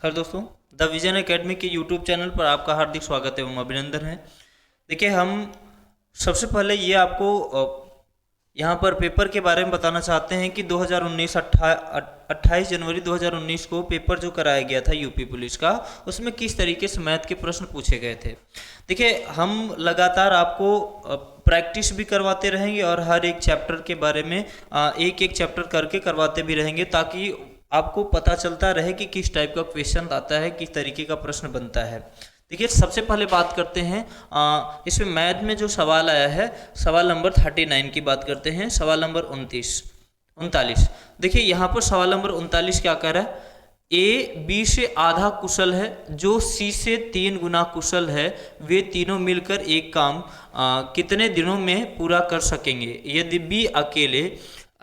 हर दोस्तों, the vision academy के YouTube channel पर आपका हार्दिक स्वागत एवं अभिनंदन है। देखिए, हम सबसे पहले ये आपको यहाँ पर पेपर के बारे में बताना चाहते हैं कि 2019 28 जनवरी 2019 को पेपर जो कराया गया था यूपी पुलिस का, उसमें किस तरीके से मैथ के प्रश्न पूछे गए थे। देखिए, हम लगातार आपको प्रैक्टिस भी करवाते रहेंगे और हर एक चैप्टर के बारे में एक एक चैप्टर करके करवाते भी रहेंगे, ताकि आपको पता चलता रहे कि किस टाइप का क्वेश्चन आता है, किस तरीके का प्रश्न बनता है। देखिए, सबसे पहले बात करते हैं इसमें मैथ में जो सवाल आया है, सवाल नंबर 39 की बात करते हैं। सवाल नंबर 39। देखिए, यहाँ पर सवाल नंबर 39 क्या कह रहा है, ए बी से आधा कुशल है, जो सी से 3 गुना कुशल है, वे तीनों मिलकर एक काम कितने दिनों में पूरा कर सकेंगे यदि बी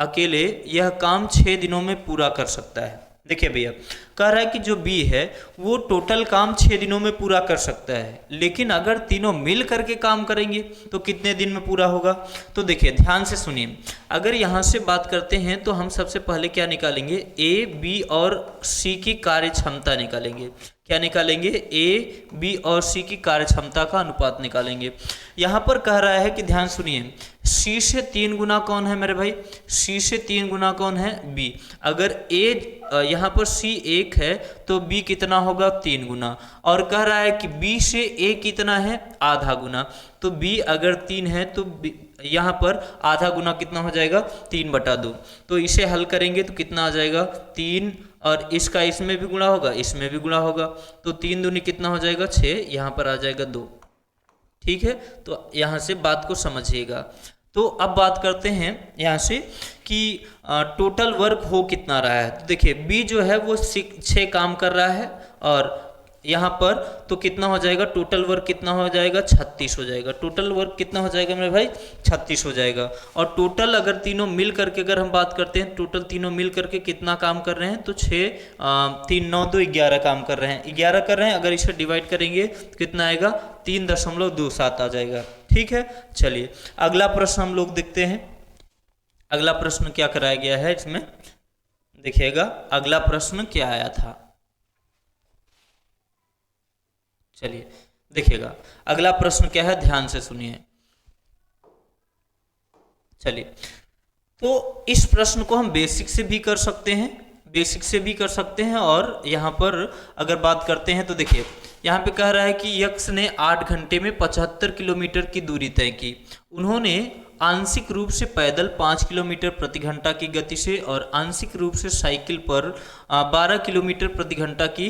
अकेले यह काम 6 दिनों में पूरा कर सकता है। देखिए भैया, कह रहा है कि जो बी है वो टोटल काम 6 दिनों में पूरा कर सकता है, लेकिन अगर तीनों मिल करके काम करेंगे तो कितने दिन में पूरा होगा। तो देखिए, ध्यान से सुनिए। अगर यहाँ से बात करते हैं तो हम सबसे पहले क्या निकालेंगे, ए बी और सी की कार्य क्षमता निकालेंगे। क्या निकालेंगे, ए बी और सी की कार्य क्षमता का अनुपात निकालेंगे। यहाँ पर कह रहा है कि ध्यान सुनिए, सी से 3 गुना कौन है मेरे भाई, सी से 3 गुना कौन है, बी। अगर ए यहाँ पर सी 1 है तो बी कितना होगा, 3 गुना। और कह रहा है कि बी से ए कितना है, आधा गुना। तो बी अगर 3 है तो यहाँ पर आधा गुना कितना हो जाएगा, 3/2। तो इसे हल करेंगे तो कितना आ जाएगा, 3, और इसका इसमें भी गुणा होगा, इसमें भी गुणा होगा, तो 3 दूनी कितना हो जाएगा, 6, यहाँ पर आ जाएगा 2। ठीक है, तो यहाँ से बात को समझिएगा। तो अब बात करते हैं यहाँ से कि टोटल वर्क हो कितना रहा है। तो देखिए, बी जो है वो 6 काम कर रहा है, और यहाँ पर तो कितना हो जाएगा, टोटल वर्क कितना हो जाएगा, 36 हो जाएगा। टोटल वर्क कितना हो जाएगा मेरे भाई, 36 हो जाएगा। और टोटल अगर तीनों मिल करके अगर हम बात करते हैं, टोटल तीनों मिल करके कितना काम कर रहे हैं, तो 6 3 9 2 11 काम कर रहे हैं, 11 कर रहे हैं। अगर इसे डिवाइड करेंगे तो कितना आएगा, 3.27 आ जाएगा। ठीक है, चलिए अगला प्रश्न हम लोग देखते हैं। अगला प्रश्न क्या कराया गया है इसमें, देखिएगा अगला प्रश्न क्या आया था। चलिए देखिएगा अगला प्रश्न क्या है, ध्यान से सुनिए। चलिए, तो इस प्रश्न को हम बेसिक से भी कर सकते हैं, और यहाँ पर अगर बात करते हैं तो देखिए, यहाँ पे कह रहा है कि यक्स ने 8 घंटे में 75 किलोमीटर की दूरी तय की। उन्होंने आंशिक रूप से पैदल 5 किलोमीटर प्रति घंटा की गति से और आंशिक रूप से साइकिल पर 12 किलोमीटर प्रति घंटा की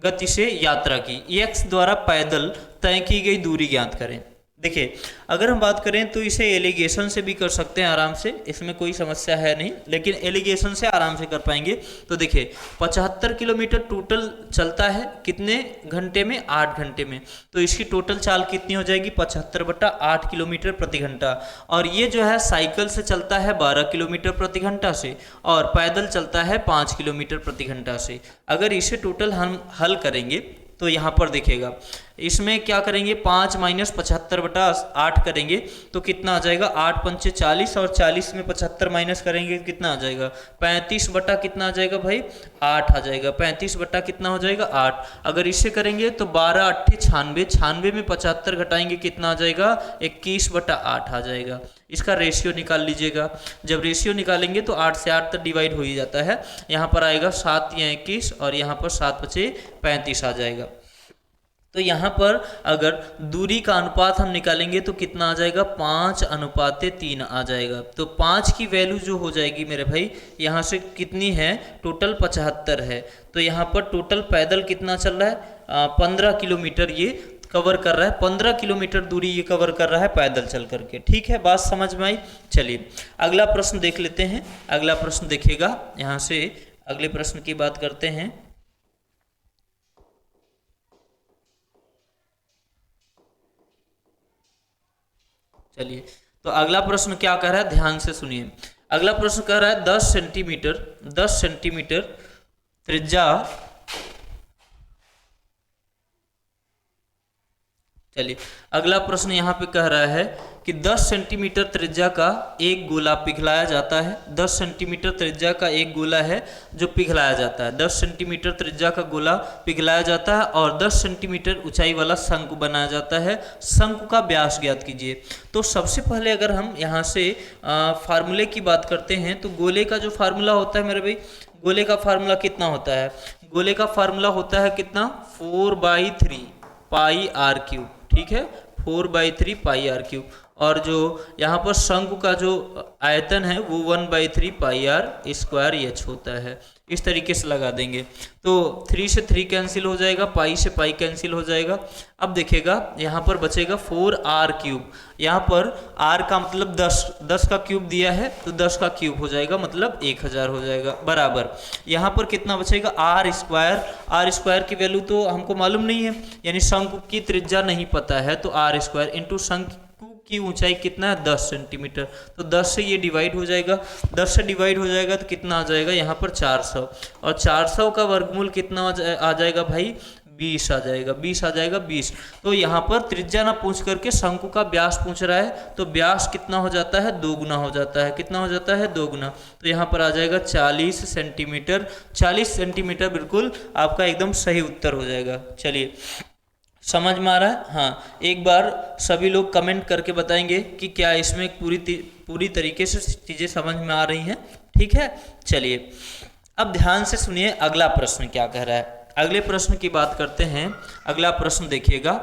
गति से यात्रा की। यक्स द्वारा पैदल तय की गई दूरी ज्ञात करें। देखिए, अगर हम बात करें तो इसे एलिगेशन से भी कर सकते हैं आराम से, इसमें कोई समस्या है नहीं, लेकिन एलिगेशन से आराम से कर पाएंगे। तो देखिए, 75 किलोमीटर टोटल चलता है कितने घंटे में, 8 घंटे में। तो इसकी टोटल चाल कितनी हो जाएगी, 75/8 किलोमीटर प्रति घंटा। और ये जो है साइकिल से चलता है 12 किलोमीटर प्रति घंटा से, और पैदल चलता है 5 किलोमीटर प्रति घंटा से। अगर इसे टोटल हम हल करेंगे तो यहाँ पर देखिएगा, इसमें क्या करेंगे, 5 - 75/8 करेंगे तो कितना आ जाएगा, 8 पंचे 40, और 40 में 75 माइनस करेंगे कितना आ जाएगा, 35 बटा कितना आ जाएगा भाई, 8 आ जाएगा। 35 बटा कितना हो जाएगा, 8। अगर इससे करेंगे तो 12 × 8 = 96, 96 में 75 घटाएंगे कितना आ जाएगा, 21/8 आ जाएगा। इसका रेशियो निकाल लीजिएगा। जब रेशियो निकालेंगे तो 8 से 8 तक डिवाइड हो ही जाता है। यहाँ पर आएगा 7 × 21, और यहाँ पर 7 × 5 = 35 आ जाएगा। तो यहाँ पर अगर दूरी का अनुपात हम निकालेंगे तो कितना आ जाएगा, 5:3 आ जाएगा। तो 5 की वैल्यू जो हो जाएगी मेरे भाई, यहाँ से कितनी है, टोटल 75 है। तो यहाँ पर टोटल पैदल कितना चल रहा है, 15 किलोमीटर ये कवर कर रहा है, 15 किलोमीटर दूरी ये कवर कर रहा है पैदल चल करके। ठीक है, बात समझ में आई। चलिए अगला प्रश्न देख लेते हैं। अगला प्रश्न देखिएगा, यहाँ से अगले प्रश्न की बात करते हैं। चलिए, तो अगला प्रश्न क्या कह रहा है, ध्यान से सुनिए। अगला प्रश्न कह रहा है 10 सेंटीमीटर त्रिज्या, चलिए अगला प्रश्न यहाँ पे कह रहा है कि 10 सेंटीमीटर त्रिज्या का एक गोला पिघलाया जाता है। 10 सेंटीमीटर त्रिज्या का एक गोला है जो पिघलाया जाता है। 10 सेंटीमीटर त्रिज्या का गोला पिघलाया जाता है और 10 सेंटीमीटर ऊंचाई वाला शंकु बनाया जाता है। शंकु का व्यास ज्ञात कीजिए। तो सबसे पहले अगर हम यहाँ से फार्मूले की बात करते हैं तो गोले का जो फार्मूला होता है मेरे भाई, गोले का फार्मूला कितना होता है? गोले का फार्मूला होता है कितना? 4/3 पाई आर क्यूब। ठीक है, 4/3 पाई आर क्यूब। और जो यहाँ पर शंकु का जो आयतन है वो 1/3 पाई आर स्क्वायर एच होता है। इस तरीके से लगा देंगे तो 3 से 3 कैंसिल हो जाएगा, पाई से पाई कैंसिल हो जाएगा। अब देखिएगा यहाँ पर बचेगा 4r क्यूब। यहाँ पर r का मतलब 10 का क्यूब दिया है तो 10 का क्यूब हो जाएगा, मतलब 1000 हो जाएगा, बराबर। यहाँ पर कितना बचेगा? r square. r स्क्वायर की वैल्यू तो हमको मालूम नहीं है, यानी शंकु की त्रिज्या नहीं पता है, तो r स्क्वायर इंटू शंकु की ऊंचाई कितना है? 10 सेंटीमीटर। तो 10 से ये डिवाइड हो जाएगा, 10 से डिवाइड हो जाएगा तो कितना आ जाएगा? यहाँ पर 400। और 400 का वर्गमूल कितना आ जाएगा भाई? 20 आ जाएगा, 20 आ जाएगा, 20। तो यहाँ पर त्रिज्या ना पूछ करके शंकु का व्यास पूछ रहा है, तो व्यास कितना हो जाता है? 2 गुना हो जाता है। कितना हो जाता है? 2 गुना। तो यहाँ पर आ जाएगा 40 सेंटीमीटर। 40 सेंटीमीटर बिल्कुल आपका एकदम सही उत्तर हो जाएगा। चलिए, समझ में आ रहा है? हाँ, एक बार सभी लोग कमेंट करके बताएंगे कि क्या इसमें पूरी तरीके से चीज़ें समझ में आ रही हैं। ठीक है, चलिए अब ध्यान से सुनिए अगला प्रश्न क्या कह रहा है। अगले प्रश्न की बात करते हैं। अगला प्रश्न देखिएगा,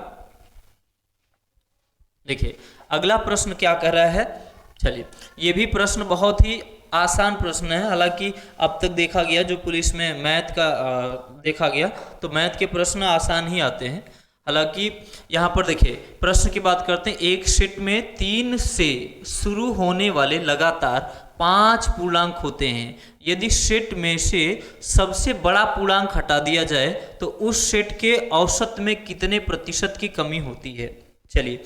देखिए अगला प्रश्न क्या कह रहा है। चलिए, ये भी प्रश्न बहुत ही आसान प्रश्न है। हालांकि अब तक देखा गया जो पुलिस में मैथ का देखा गया तो मैथ के प्रश्न आसान ही आते हैं। हालांकि यहाँ पर देखिए प्रश्न की बात करते हैं। एक शीट में 3 से शुरू होने वाले लगातार 5 पूर्णांक होते हैं। यदि सेट में से सबसे बड़ा पूर्णांक हटा दिया जाए तो उस सेट के औसत में कितने प्रतिशत की कमी होती है? चलिए,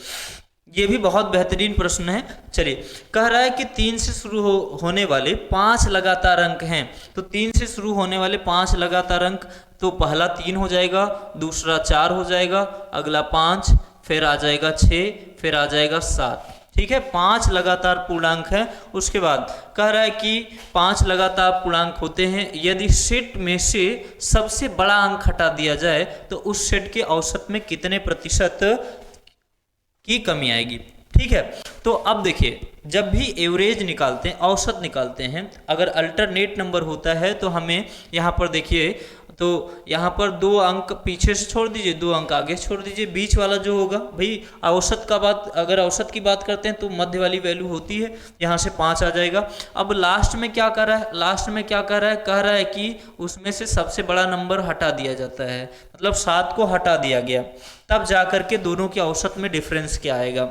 ये भी बहुत बेहतरीन प्रश्न है। चलिए, कह रहा है कि 3 से शुरू होने वाले 5 लगातार अंक हैं। तो 3 से शुरू होने वाले 5 लगातार अंक, तो पहला 3 हो जाएगा, दूसरा 4 हो जाएगा, अगला 5, फिर आ जाएगा 6, फिर आ जाएगा 7। ठीक है, 5 लगातार पूर्णांक है। उसके बाद कह रहा है कि 5 लगातार पूर्णांक होते हैं। यदि सेट में से सबसे बड़ा अंक हटा दिया जाए तो उस सेट के औसत में कितने प्रतिशत की कमी आएगी? ठीक है, तो अब देखिए जब भी एवरेज निकालते हैं, औसत निकालते हैं, अगर अल्टरनेट नंबर होता है तो हमें यहाँ पर देखिए, तो यहाँ पर 2 अंक पीछे से छोड़ दीजिए, 2 अंक आगे छोड़ दीजिए, बीच वाला जो होगा भाई औसत का बात, अगर औसत की बात करते हैं तो मध्य वाली वैल्यू होती है, यहाँ से 5 आ जाएगा। अब लास्ट में क्या कर रहा है? लास्ट में क्या कर रहा है? कह रहा है कि उसमें से सबसे बड़ा नंबर हटा दिया जाता है, मतलब 7 को हटा दिया गया, तब जा करके दोनों के औसत में डिफरेंस क्या आएगा।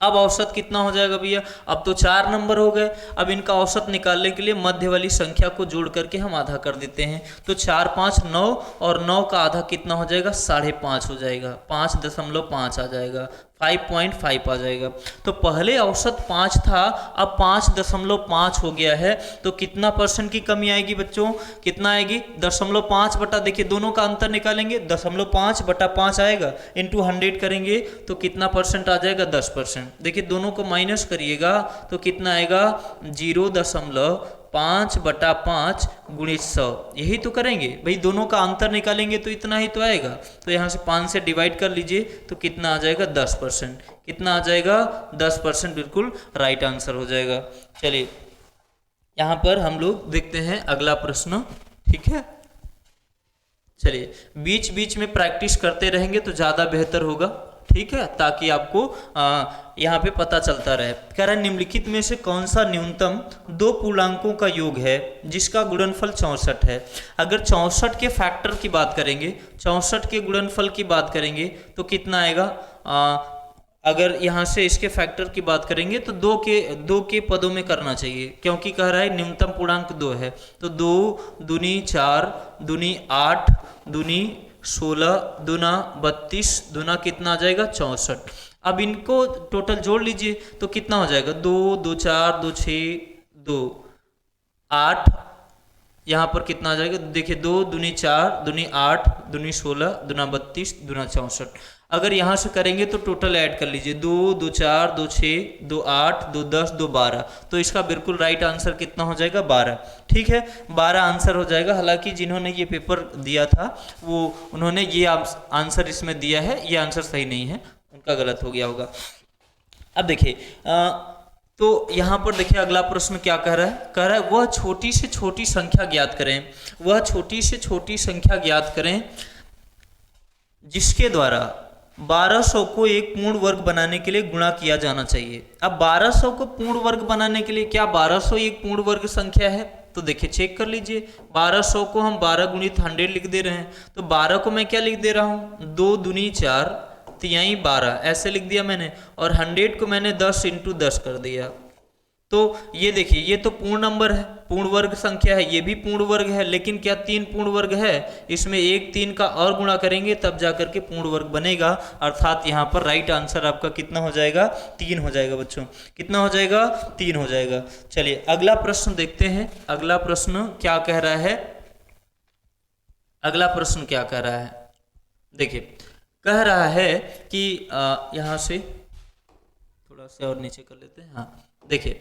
अब औसत कितना हो जाएगा भैया? अब तो 4 नंबर हो गए। अब इनका औसत निकालने के लिए मध्य वाली संख्या को जोड़ करके हम आधा कर देते हैं। तो 4 5 9 और 9 का आधा कितना हो जाएगा? 5.5 हो जाएगा, 5.5 आ जाएगा, 5.5 आ जाएगा। तो पहले औसत 5 था, अब 5.5 हो गया है। तो कितना परसेंट की कमी आएगी बच्चों? कितना आएगी? 0.5 बटा, देखिए दोनों का अंतर निकालेंगे, 0.5 बटा 5 आएगा, इंटू 100 करेंगे तो कितना परसेंट आ जाएगा? 10%। देखिए दोनों को माइनस करिएगा तो कितना आएगा? 0.5 बटा 5 गुणित 100। यही तो करेंगे भाई, दोनों का अंतर निकालेंगे तो इतना ही तो आएगा। तो यहाँ से 5 से डिवाइड कर लीजिए तो कितना आ जाएगा? 10%। कितना आ जाएगा? 10%, बिल्कुल राइट आंसर हो जाएगा। चलिए यहाँ पर हम लोग देखते हैं अगला प्रश्न। ठीक है, चलिए बीच बीच में प्रैक्टिस करते रहेंगे तो ज़्यादा बेहतर होगा। ठीक है, ताकि आपको यहाँ पे पता चलता रहे। कह रहा है निम्नलिखित में से कौन सा न्यूनतम 2 पूर्णांकों का योग है जिसका गुणनफल 64 है? अगर 64 के फैक्टर की बात करेंगे, 64 के गुणनफल की बात करेंगे तो कितना आएगा? अगर यहाँ से इसके फैक्टर की बात करेंगे तो 2 के पदों में करना चाहिए, क्योंकि कह रहा है न्यूनतम पूर्णांक 2 है। तो 2 दूनी 4 दूनी 8 दूनी 16 दूना 32 दूना कितना आ जाएगा? 64। अब इनको टोटल जोड़ लीजिए तो कितना हो जाएगा? 2 2 4 2 6 2 8, यहाँ पर कितना आ जाएगा, देखिए 2 दूनी 4, दूनी 8, दूनी 16, दूना 32, दूना 64। अगर यहाँ से करेंगे तो टोटल ऐड कर लीजिए, 2 2 4 2 6 2 8 2 10 2 12, तो इसका बिल्कुल राइट आंसर कितना हो जाएगा, 12। ठीक है, 12 आंसर हो जाएगा। हालांकि जिन्होंने ये पेपर दिया था वो उन्होंने ये आंसर इसमें दिया है, ये आंसर सही नहीं है, उनका गलत हो गया होगा। अब देखिए तो यहाँ पर देखिए अगला प्रश्न क्या कह रहा है वह छोटी से छोटी संख्या ज्ञात करें, वह छोटी से छोटी संख्या ज्ञात करें जिसके द्वारा 1200 को एक पूर्ण वर्ग बनाने के लिए गुणा किया जाना चाहिए। अब 1200 को पूर्ण वर्ग बनाने के लिए क्या 1200 एक पूर्ण वर्ग संख्या है? तो देखिए चेक कर लीजिए, 1200 को हम 12 गुणित 100 लिख दे रहे हैं, तो 12 को मैं क्या लिख दे रहा हूँ, 2 दूनी 4 तिहाई 12 ऐसे लिख दिया मैंने, और 100 को मैंने 10 × 10 कर दिया। तो ये देखिए ये तो पूर्ण नंबर है, पूर्ण वर्ग संख्या है, ये भी पूर्ण वर्ग है, लेकिन क्या 3 पूर्ण वर्ग है? इसमें एक 3 का और गुणा करेंगे तब जाकर के पूर्ण वर्ग बनेगा, अर्थात यहाँ पर राइट आंसर आपका कितना हो जाएगा, 3 हो जाएगा बच्चों। कितना हो जाएगा, 3 हो जाएगा। चलिए अगला प्रश्न देखते हैं, अगला प्रश्न क्या कह रहा है, अगला प्रश्न क्या कह रहा है, देखिए कह रहा है कि यहाँ से थोड़ा सा और नीचे कर लेते हैं। हाँ देखिए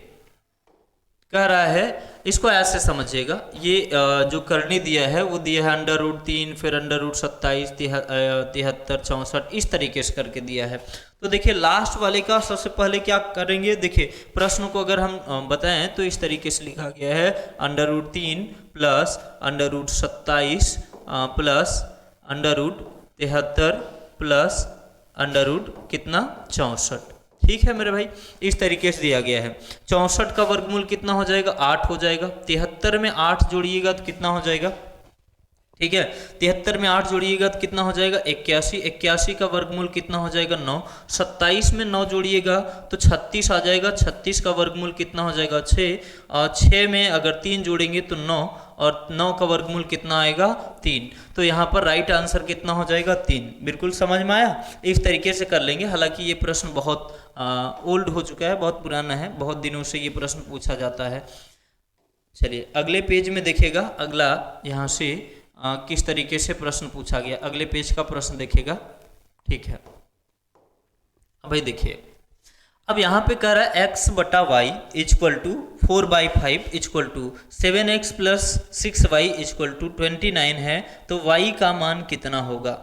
कह रहा है, इसको ऐसे समझिएगा, ये जो करनी दिया है वो दिया है √3, फिर √27, 73, 64 इस तरीके से करके दिया है। तो देखिए लास्ट वाले का सबसे पहले क्या करेंगे, देखिए प्रश्न को अगर हम बताएं तो इस तरीके से लिखा गया है √3 प्लस √27 प्लस √73 प्लस कितना 64। ठीक है मेरे भाई, इस तरीके से दिया गया है। 64 का वर्गमूल कितना हो जाएगा, 8 हो जाएगा। 73 में 8 जोड़िएगा तो कितना हो जाएगा, ठीक है 73 में 8 जोड़िएगा तो कितना हो जाएगा 81। 81 का वर्गमूल कितना हो जाएगा 9। 27 में 9 जोड़िएगा तो 36 आ जाएगा। 36 का वर्गमूल कितना हो जाएगा 6। और 6 में अगर 3 जोड़ेंगे तो 9, और 9 का वर्गमूल कितना आएगा 3। तो यहाँ पर राइट आंसर कितना हो जाएगा 3। बिल्कुल समझ में आया, इस तरीके से कर लेंगे। हालांकि ये प्रश्न बहुत ओल्ड हो चुका है, बहुत पुराना है, बहुत दिनों से ये प्रश्न पूछा जाता है। चलिए अगले पेज में देखिएगा, अगला यहाँ से किस तरीके से प्रश्न पूछा गया, अगले पेज का प्रश्न देखेगा। ठीक है, अब भाई देखिए, अब यहाँ पे कह रहा है x/y = 4/5 = 7x + 6y = 29 है, तो y का मान कितना होगा।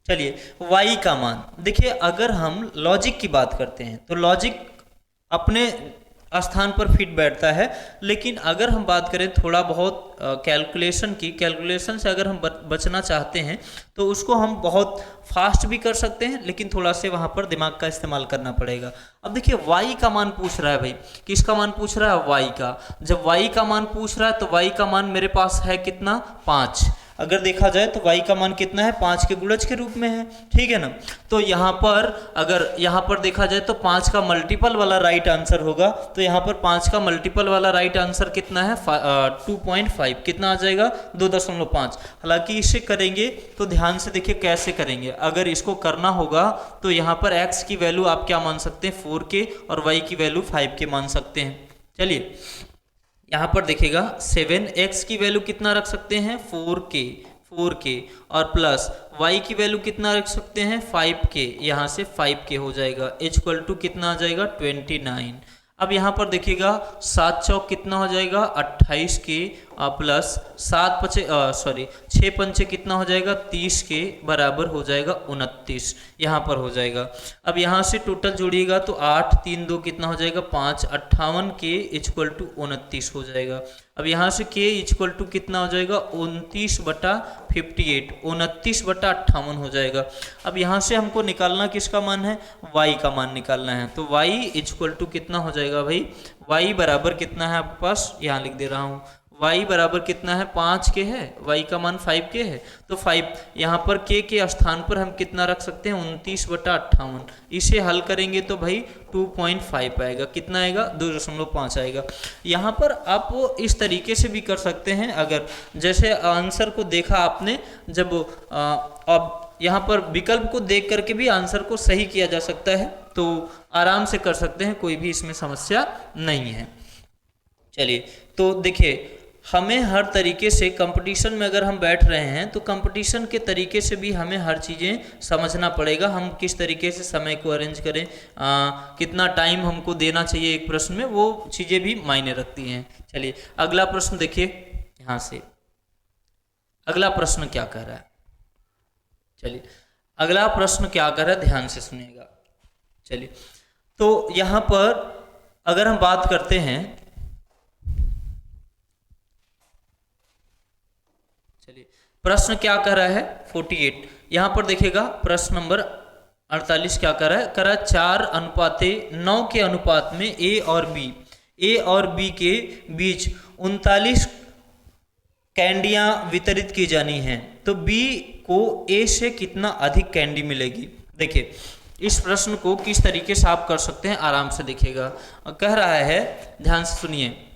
चलिए y का मान देखिए, अगर हम लॉजिक की बात करते हैं तो लॉजिक अपने स्थान पर फिट बैठता है, लेकिन अगर हम बात करें थोड़ा बहुत कैलकुलेशन की, कैलकुलेशन से अगर हम बचना चाहते हैं तो उसको हम बहुत फास्ट भी कर सकते हैं, लेकिन थोड़ा से वहाँ पर दिमाग का इस्तेमाल करना पड़ेगा। अब देखिए y का मान पूछ रहा है भाई, किसका मान पूछ रहा है, y का। जब y का मान पूछ रहा है तो y का मान मेरे पास है कितना 5। अगर देखा जाए तो y का मान कितना है 5 के गुणज के रूप में है, ठीक है ना। तो यहाँ पर अगर यहाँ पर देखा जाए तो 5 का मल्टीपल वाला राइट आंसर होगा, तो यहाँ पर 5 का मल्टीपल वाला राइट आंसर कितना है 2.5, कितना आ जाएगा 2.5। हालांकि इसे करेंगे तो ध्यान से देखिए कैसे करेंगे। अगर इसको करना होगा तो यहाँ पर x की वैल्यू आप क्या मान सकते हैं 4 के, और y की वैल्यू 5 के मान सकते हैं। चलिए यहाँ पर देखिएगा 7x की वैल्यू कितना रख सकते हैं 4k, और प्लस y की वैल्यू कितना रख सकते हैं 5k, यहाँ से 5k हो जाएगा, = कितना आ जाएगा 29। अब यहाँ पर देखिएगा 7 चौक कितना हो जाएगा 28k, प्लस 6 पंचे कितना हो जाएगा 30 के बराबर हो जाएगा 29, यहाँ पर हो जाएगा। अब यहाँ से टोटल जोड़िएगा तो 8 3 2 कितना हो जाएगा 5, 58k = 29 हो जाएगा। अब यहाँ से k = कितना हो जाएगा 29/58, 29/58 हो जाएगा। अब यहाँ से हमको निकालना किसका मान है, y का मान निकालना है। तो y = कितना हो जाएगा भाई, y बराबर कितना है आपके पास, यहाँ लिख दे रहा हूँ, y बराबर कितना है 5k है, y का मान 5k है, तो 5 यहाँ पर k के स्थान पर हम कितना रख सकते हैं 29/58। इसे हल करेंगे तो भाई 2.5 आएगा, कितना आएगा 2.5 आएगा। यहाँ पर आप वो इस तरीके से भी कर सकते हैं, अगर जैसे आंसर को देखा आपने, जब अब यहाँ पर विकल्प को देख करके भी आंसर को सही किया जा सकता है, तो आराम से कर सकते हैं, कोई भी इसमें समस्या नहीं है। चलिए तो देखिए हमें हर तरीके से कंपटीशन में अगर हम बैठ रहे हैं तो कंपटीशन के तरीके से भी हमें हर चीज़ें समझना पड़ेगा। हम किस तरीके से समय को अरेंज करें, कितना टाइम हमको देना चाहिए एक प्रश्न में, वो चीज़ें भी मायने रखती हैं। चलिए अगला प्रश्न देखिए, यहाँ से अगला प्रश्न क्या कह रहा है। चलिए अगला प्रश्न क्या कह रहा है, ध्यान से सुनिएगा। चलिए तो यहाँ पर अगर हम बात करते हैं, चलिए प्रश्न क्या कह रहा है 48, यहाँ पर देखिएगा प्रश्न नंबर 48 क्या कर रहा है, 4:9 के अनुपात में ए और बी के बीच 39 कैंडियां वितरित की जानी हैं, तो बी को ए से कितना अधिक कैंडी मिलेगी। देखिए इस प्रश्न को किस तरीके से आप कर सकते हैं, आराम से देखिएगा। कह रहा है, ध्यान से सुनिए।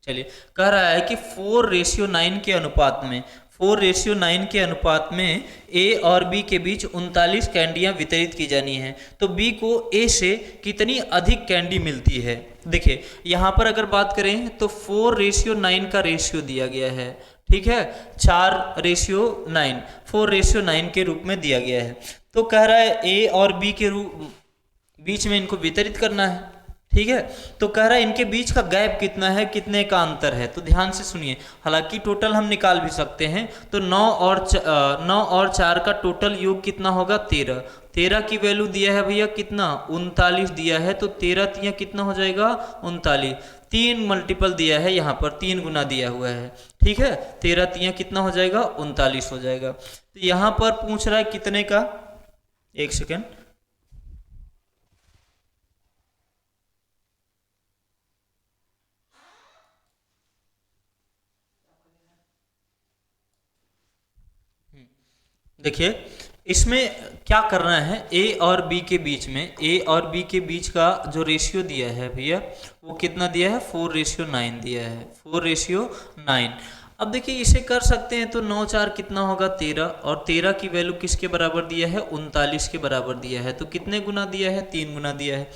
चलिए कह रहा है कि 4:9 के अनुपात में 4:9 के अनुपात में ए और बी के बीच 39 कैंडियां वितरित की जानी हैं, तो बी को ए से कितनी अधिक कैंडी मिलती है। देखिए यहाँ पर अगर बात करें तो 4:9 का रेशियो दिया गया है, ठीक है, 4:9 4:9 के रूप में दिया गया है। तो कह रहा है ए और बी के बीच में इनको वितरित करना है, ठीक है। तो कह रहा है इनके बीच का गैप कितना है, कितने का अंतर है। तो ध्यान से सुनिए, हालांकि टोटल हम निकाल भी सकते हैं। तो 9 और 4 का टोटल योग कितना होगा, 13। 13 की वैल्यू दिया है भैया कितना, 39 दिया है। तो 13 तिया कितना हो जाएगा, 39। 3 मल्टीपल दिया है, यहाँ पर 3 गुना दिया हुआ है, ठीक है। 13 तिया कितना हो जाएगा, 39 हो जाएगा। तो यहाँ पर पूछ रहा है कितने का, एक सेकेंड, देखिए इसमें क्या करना है, ए और बी के बीच में, ए और बी के बीच का जो रेशियो दिया है भैया वो कितना दिया है, 4:9 दिया है, 4:9। अब देखिए इसे कर सकते हैं, तो 9 4 कितना होगा, 13, और 13 की वैल्यू किसके बराबर दिया है, 39 के बराबर दिया है। तो कितने गुना दिया है, 3 गुना दिया है।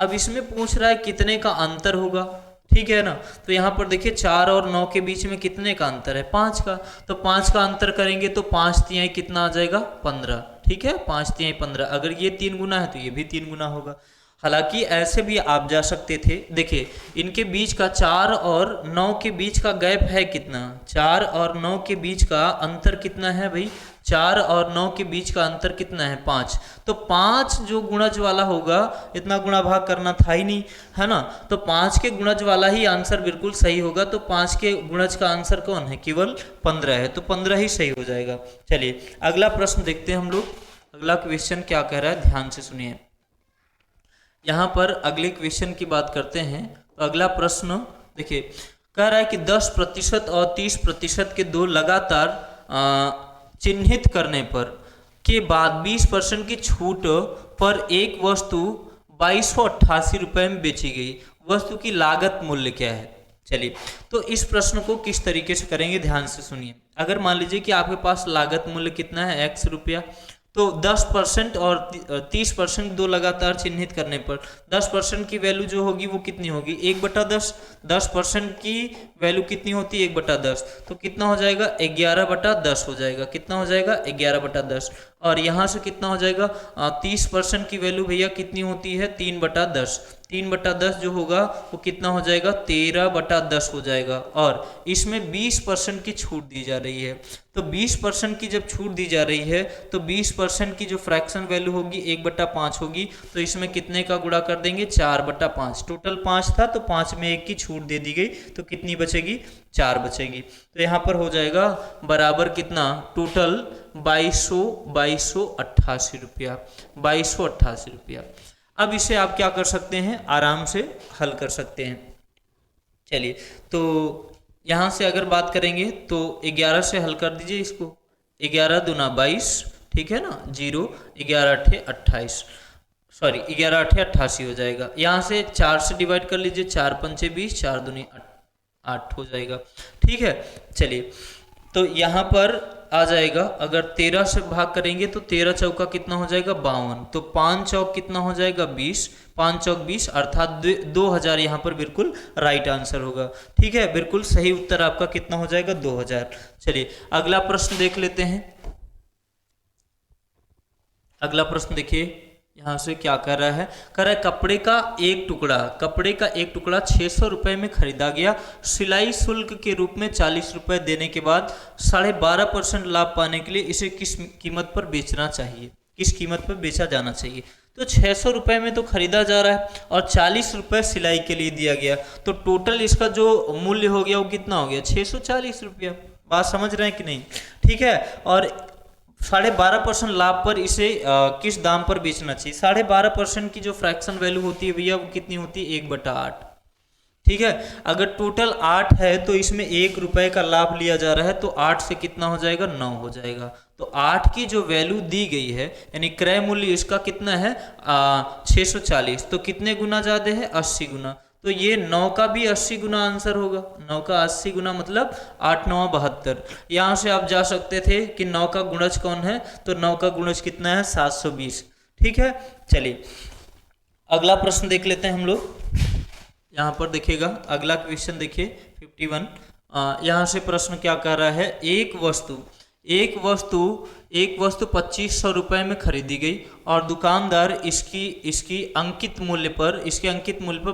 अब इसमें पूछ रहा है कितने का अंतर होगा, ठीक है ना। तो यहाँ पर देखिए 4 और 9 के बीच में कितने का अंतर है, 5 का। तो 5 का अंतर करेंगे तो 5 तिहाई कितना आ जाएगा, 15, ठीक है, 5 तिहाई 15। अगर ये 3 गुना है तो ये भी 3 गुना होगा। हालांकि ऐसे भी आप जा सकते थे, देखिए इनके बीच का 4 और 9 के बीच का गैप है कितना, 4 और 9 के बीच का अंतर कितना है भाई, 4 और 9 के बीच का अंतर कितना है, 5। तो 5 जो गुणज वाला होगा, इतना गुणा भाग करना था ही नहीं, है ना। तो 5 के गुणज वाला ही आंसर बिल्कुल सही होगा। तो 5 के गुणज का आंसर कौन है, केवल 15 है। तो 15 ही सही हो जाएगा। चलिए अगला प्रश्न देखते हैं हम लोग, अगला क्वेश्चन क्या कह रहा है, ध्यान से सुनिए। यहाँ पर अगले क्वेश्चन की बात करते हैं। तो अगला प्रश्न देखिए, कह रहा है कि 10% और 30% के दो लगातार चिन्हित करने पर के बाद 20% की छूट पर एक वस्तु 2288 रुपये में बेची गई, वस्तु की लागत मूल्य क्या है। चलिए तो इस प्रश्न को किस तरीके से करेंगे, ध्यान से सुनिए। अगर मान लीजिए कि आपके पास लागत मूल्य कितना है, x रुपया, तो 10% और 30% दो लगातार चिन्हित करने पर 10% की वैल्यू जो होगी वो कितनी होगी, 1/10। 10% की वैल्यू कितनी होती है, 1/10। तो कितना हो जाएगा, 11/10 हो जाएगा। कितना हो जाएगा, 11/10। और यहाँ से कितना हो जाएगा, 30% की वैल्यू भैया कितनी होती है, 3/10। 3/10 जो होगा वो कितना हो जाएगा, 13/10 हो जाएगा। और इसमें 20% की छूट दी जा रही है। तो 20% की जब छूट दी जा रही है तो 20% की जो फ्रैक्शन वैल्यू होगी 1/5 होगी। तो इसमें कितने का गुणा कर देंगे, 4/5। टोटल 5 था तो 5 में 1 की छूट दे दी गई, तो कितनी बचेगी, 4 बचेगी। तो यहाँ पर हो जाएगा बराबर कितना, टोटल 2288 रुपया, 2288 रुपया। अब इसे आप क्या कर सकते हैं, आराम से हल कर सकते हैं। चलिए तो यहाँ से अगर बात करेंगे तो 11 से हल कर दीजिए इसको, 11 दूना 22, ठीक है ना, 0, 11 8 28, सॉरी 11 8 88 हो जाएगा। यहाँ से 4 से डिवाइड कर लीजिए, 4 पंचे 20, 4 दूनी 8 हो जाएगा, ठीक है। चलिए तो यहाँ पर आ जाएगा, अगर 13 से भाग करेंगे तो 13 चौका कितना हो जाएगा 52, तो 5 चौक कितना हो जाएगा 20, 5 चौक 20 अर्थात 2000 यहाँ पर बिल्कुल राइट आंसर होगा। ठीक है, बिल्कुल सही उत्तर आपका कितना हो जाएगा 2000। चलिए अगला प्रश्न देख लेते हैं। अगला प्रश्न देखिए यहाँ से क्या कर रहा है, कह रहा है कपड़े का एक टुकड़ा 600 रुपये में खरीदा गया, सिलाई शुल्क के रूप में 40 रुपये देने के बाद 12.5% लाभ पाने के लिए इसे किस कीमत पर बेचना चाहिए, किस कीमत पर बेचा जाना चाहिए। तो 600 रुपये में तो खरीदा जा रहा है और 40 रुपये सिलाई के लिए दिया गया, तो टोटल इसका जो मूल्य हो गया वो कितना हो गया 640 रुपया। बात समझ रहे हैं कि नहीं? ठीक है, और 12.5% लाभ पर इसे किस दाम पर बेचना चाहिए। 12.5% की जो फ्रैक्शन वैल्यू होती है भैया वो कितनी होती है 1/8। ठीक है, अगर टोटल 8 है तो इसमें 1 रुपये का लाभ लिया जा रहा है, तो 8 से कितना हो जाएगा 9 हो जाएगा। तो 8 की जो वैल्यू दी गई है यानी क्रय मूल्य इसका कितना है 640, तो कितने गुना ज़्यादा है 80 गुना, तो ये 9 का भी 80 गुना आंसर होगा। 9 का 80 गुना मतलब 8 9 72। यहाँ से आप जा सकते थे कि 9 का गुणज कौन है, तो 9 का गुणज कितना है 720। ठीक है, चलिए अगला प्रश्न देख लेते हैं हम लोग। यहाँ पर देखिएगा अगला क्वेश्चन देखिए 51। यहाँ से प्रश्न क्या कह रहा है, एक वस्तु 2500 रुपये में खरीदी गई और दुकानदार इसके अंकित मूल्य पर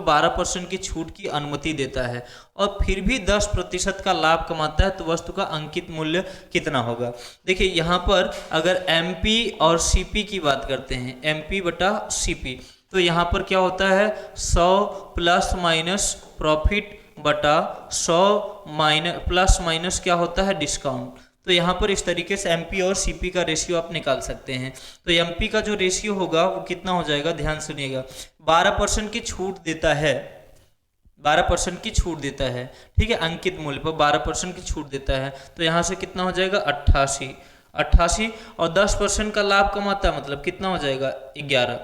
12% की छूट की अनुमति देता है और फिर भी 10% का लाभ कमाता है, तो वस्तु का अंकित मूल्य कितना होगा। देखिए यहाँ पर अगर एमपी और सीपी की बात करते हैं, एमपी बटा सीपी, तो यहाँ पर क्या होता है 100 प्लस माइनस प्रॉफिट बटा 100 प्लस माइनस क्या होता है डिस्काउंट। तो यहाँ पर इस तरीके से एमपी और सीपी का रेशियो आप निकाल सकते हैं। तो एमपी का जो रेशियो होगा वो कितना हो जाएगा, ध्यान सुनिएगा, 12% की छूट देता है, 12% की छूट देता है। ठीक है, अंकित मूल्य पर 12% की छूट देता है, तो यहाँ से कितना हो जाएगा 88 और 10% का लाभ कमाता है, मतलब कितना हो जाएगा 11।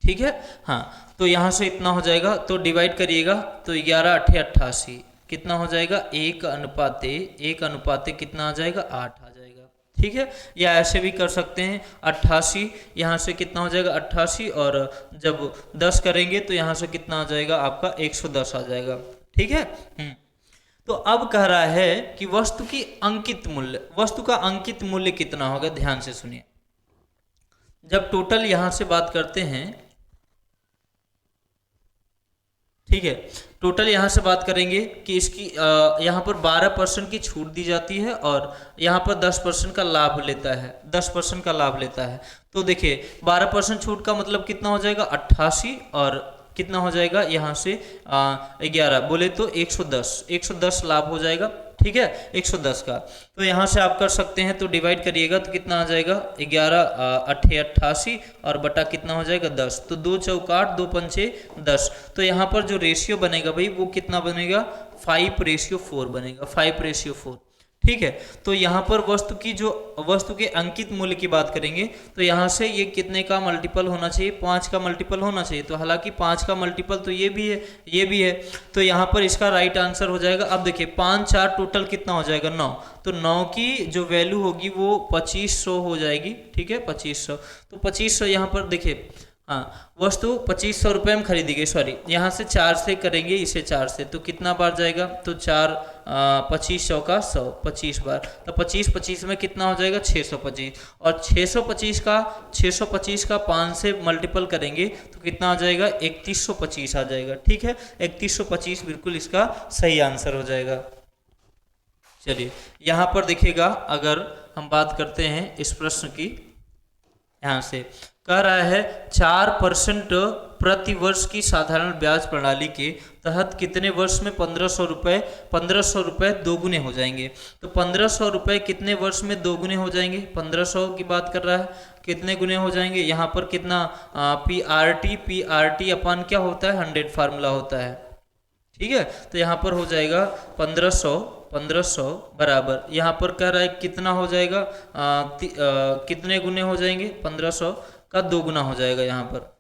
ठीक है, हाँ, तो यहाँ से इतना हो जाएगा, तो डिवाइड करिएगा, तो 11 8 88 कितना हो जाएगा 1 अनुपाते कितना आ जाएगा 8 आ जाएगा। ठीक है, या ऐसे भी कर सकते हैं 88, यहाँ से कितना हो जाएगा 88 और जब 10 करेंगे तो यहाँ से कितना आ जाएगा आपका 110 आ जाएगा। ठीक है, तो अब कह रहा है कि वस्तु का अंकित मूल्य कितना होगा। ध्यान से सुनिए, जब टोटल यहाँ से बात करते हैं, ठीक है, टोटल यहाँ से बात करेंगे कि इसकी यहाँ पर 12% की छूट दी जाती है और यहाँ पर 10% का लाभ लेता है, 10% का लाभ लेता है। तो देखिए 12% छूट का मतलब कितना हो जाएगा 88 और कितना हो जाएगा यहाँ से 11 बोले तो 110 लाभ हो जाएगा। ठीक है, 110 का, तो यहाँ से आप कर सकते हैं, तो डिवाइड करिएगा तो कितना आ जाएगा 11 8 88 और बटा कितना हो जाएगा 10, तो 2 चौका 8 2 पंचे 10। तो यहाँ पर जो रेशियो बनेगा भाई वो कितना बनेगा 5:4 बनेगा, 5:4। ठीक है, तो यहाँ पर वस्तु के अंकित मूल्य की बात करेंगे तो यहाँ से ये कितने का मल्टीपल होना चाहिए, 5 का मल्टीपल होना चाहिए। तो हालांकि 5 का मल्टीपल तो ये भी है, तो यहाँ पर इसका राइट आंसर हो जाएगा। अब देखिए 5 4 टोटल कितना हो जाएगा 9, तो 9 की जो वैल्यू होगी वो 2500 हो जाएगी। ठीक है, 2500, तो 2500 यहाँ पर देखिए, हाँ, वस्तु 2500 रुपये में खरीदी गई, सॉरी यहाँ से 4 से करेंगे, इसे 4 से, तो कितना बार जाएगा, तो 4 25 चौका 100 25 बार, तो 25 में कितना हो जाएगा 625 और 625 का 5 से मल्टीपल करेंगे तो कितना आ जाएगा 3125 आ जाएगा। ठीक है, 3125 बिल्कुल इसका सही आंसर हो जाएगा। चलिए यहाँ पर देखिएगा, अगर हम बात करते हैं इस प्रश्न की, यहाँ से कह रहा है 4% प्रति वर्ष की साधारण ब्याज प्रणाली के तहत कितने वर्ष में 1500 रुपये दोगुने हो जाएंगे। तो 1500 रुपये कितने वर्ष में दोगुने हो जाएंगे, 1500 की बात कर रहा है, कितने गुने हो जाएंगे। यहाँ पर कितना PRT अपन क्या होता है 100 फार्मूला होता है। ठीक है, तो यहाँ पर हो जाएगा 1500 बराबर, यहाँ पर कह रहा है कितना हो जाएगा, कितने गुने हो जाएंगे, 1500 का 2 गुना हो जाएगा। यहाँ पर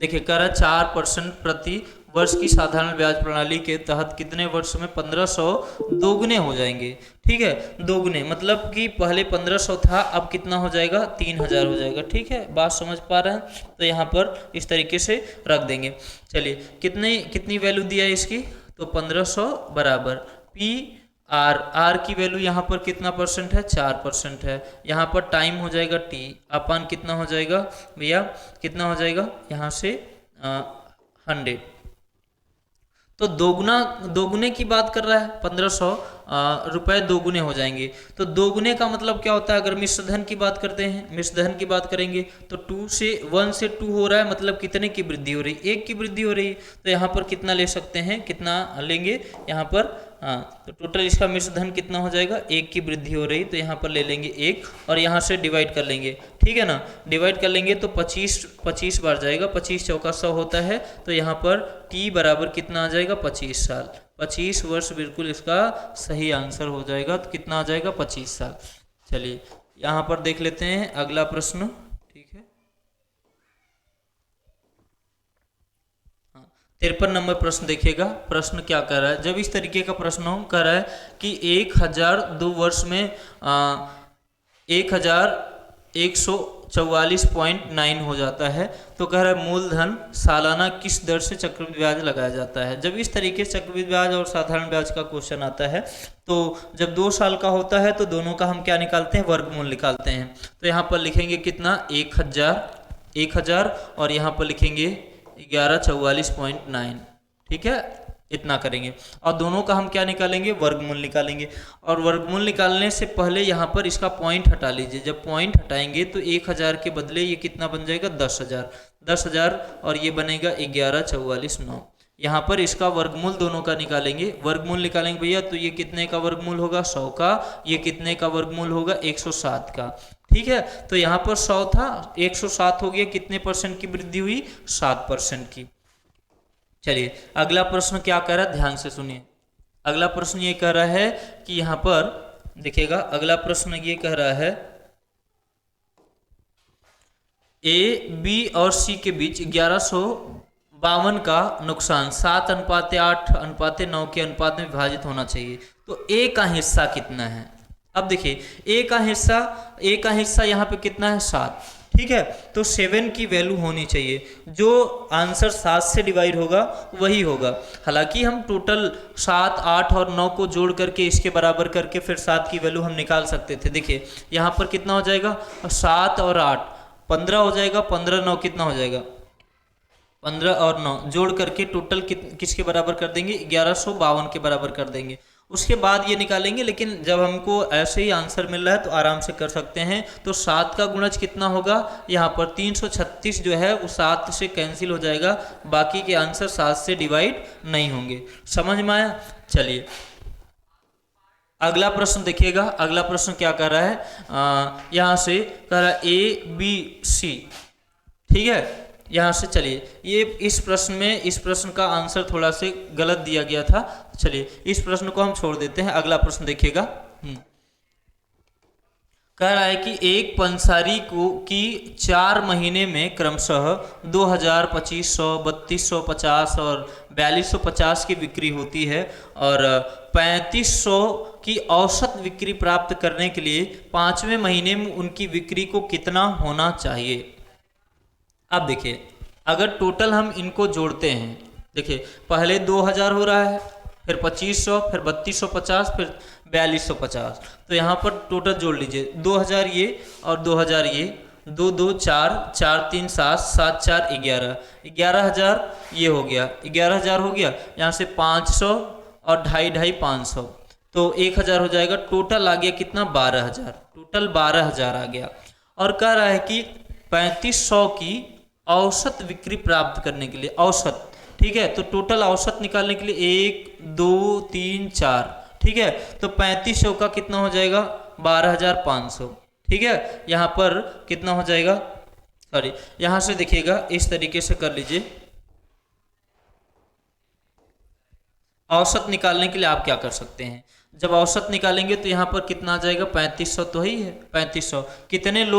देखिए कह रहा है 4% प्रति वर्ष की साधारण ब्याज प्रणाली के तहत कितने वर्ष में 1500 दोगुने हो जाएंगे। ठीक है, दोगुने मतलब कि पहले 1500 था, अब कितना हो जाएगा, 3000 हो जाएगा। ठीक है, बात समझ पा रहे हैं? तो यहाँ पर इस तरीके से रख देंगे। चलिए, कितनी वैल्यू दिया है इसकी, तो 1500 बराबर पी आर की वैल्यू यहाँ पर कितना परसेंट है, 4% है। यहाँ पर टाइम हो जाएगा टी, अपन कितना हो जाएगा भैया, कितना हो जाएगा यहाँ से 100। तो दोगुने की बात कर रहा है, 1500 रुपए दोगुने हो जाएंगे। तो दोगुने का मतलब क्या होता है, अगर मिश्र धन की बात करते हैं, मिश्र धन की बात करेंगे तो 1 से 2 हो रहा है, मतलब कितने की वृद्धि हो रही, 1 की वृद्धि हो रही। तो यहाँ पर कितना ले सकते हैं, कितना लेंगे यहाँ पर, हाँ, तो टोटल इसका मिश्र धन कितना हो जाएगा, 1 की वृद्धि हो रही, तो यहाँ पर ले लेंगे 1 और यहाँ से डिवाइड कर लेंगे। ठीक है ना, डिवाइड कर लेंगे तो 25 बार जाएगा, 25 चौका 100 होता है। तो यहाँ पर टी बराबर कितना आ जाएगा, 25 साल, 25 वर्ष बिल्कुल इसका सही आंसर हो जाएगा। तो कितना आ जाएगा, 25 साल। चलिए यहाँ पर देख लेते हैं अगला प्रश्न। ठीक है, 53 नंबर प्रश्न देखिएगा। प्रश्न क्या कर रहा है, जब इस तरीके का प्रश्न हो, कह रहा है कि 1000 2 वर्ष में 1144.9 हो जाता है, तो कह रहा है मूलधन सालाना किस दर से चक्रवृद्धि ब्याज लगाया जाता है। जब इस तरीके से चक्रवृद्धि ब्याज और साधारण ब्याज का क्वेश्चन आता है, तो जब 2 साल का होता है तो दोनों का हम क्या निकालते हैं, वर्गमूल निकालते हैं। तो यहाँ पर लिखेंगे कितना, 1000 और यहाँ पर लिखेंगे 1144.9। ठीक है, इतना करेंगे और दोनों का हम क्या निकालेंगे, वर्गमूल निकालेंगे। और वर्गमूल निकालने से पहले यहाँ पर इसका पॉइंट हटा लीजिए। जब पॉइंट हटाएंगे तो 1000 के बदले ये कितना बन जाएगा, 10,000 और ये बनेगा 1144,9। यहाँ पर इसका वर्गमूल दोनों का निकालेंगे। वर्गमूल निकालेंगे भैया, तो ये कितने का वर्गमूल होगा, 100 का। ये कितने का वर्गमूल होगा, 107 का। ठीक है, तो यहाँ पर 100 था, 107 हो गया, कितने परसेंट की वृद्धि हुई, 7% की। चलिए अगला प्रश्न क्या कह रहा है, ध्यान से सुनिए। अगला प्रश्न ये कह रहा है कि यहाँ पर देखिएगा, अगला प्रश्न ये कह रहा है ए, बी और सी के बीच 1152 का नुकसान 7:8:9 के अनुपात में विभाजित होना चाहिए। तो ए का हिस्सा कितना है। अब देखिए ए का हिस्सा यहाँ पे कितना है, 7। ठीक है, तो 7 की वैल्यू होनी चाहिए। जो आंसर 7 से डिवाइड होगा वही होगा। हालांकि हम टोटल 7, 8 और 9 को जोड़ करके इसके बराबर करके फिर 7 की वैल्यू हम निकाल सकते थे। देखिए यहाँ पर कितना हो जाएगा, 7 और 8 15 हो जाएगा, 15 9 कितना हो जाएगा, 15 और 9 जोड़ करके टोटल किसके बराबर कर देंगे, 1152 के बराबर कर देंगे। उसके बाद ये निकालेंगे, लेकिन जब हमको ऐसे ही आंसर मिल रहा है तो आराम से कर सकते हैं। तो 7 का गुणज कितना होगा, यहाँ पर 336 जो है वो 7 से कैंसिल हो जाएगा, बाकी के आंसर 7 से डिवाइड नहीं होंगे। समझ में आया। चलिए अगला प्रश्न देखिएगा। अगला प्रश्न क्या कर रहा है, यहाँ से कह रहा है ए बी सी। ठीक है, यहाँ से चलिए ये इस प्रश्न का आंसर थोड़ा से गलत दिया गया था। चलिए इस प्रश्न को हम छोड़ देते हैं। अगला प्रश्न देखिएगा। कह रहा है कि एक पंसारी की 4 महीने में क्रमशः 2000, 2500, 3250 और 4250 की बिक्री होती है और 3500 की औसत बिक्री प्राप्त करने के लिए 5वें महीने में उनकी बिक्री को कितना होना चाहिए। अब देखिए अगर टोटल हम इनको जोड़ते हैं, देखिए पहले 2000 हो रहा है, फिर 2500, फिर 3250, फिर 4250। तो यहाँ पर टोटल जोड़ लीजिए, 2000 ये और 2000 ये, 2 2 4 4 3 7 7 4 11, 11000 ये हो गया, 11000 हो गया। यहाँ से 500 और 2.5 500, तो 1000 हो जाएगा। टोटल आ गया कितना, 12000। टोटल 12000 आ गया। और कह रहा है कि 3500 की औसत बिक्री प्राप्त करने के लिए, औसत, ठीक है, तो टोटल औसत निकालने के लिए 1 2 3 4, ठीक है, तो 3500 का कितना हो जाएगा, 12500। ठीक है, यहाँ पर कितना हो जाएगा, सॉरी यहाँ से देखिएगा इस तरीके से कर लीजिए। औसत निकालने के लिए आप क्या कर सकते हैं, जब औसत निकालेंगे तो यहाँ पर कितना आ जाएगा, 3500 तो ही है। 3500 कितने लोग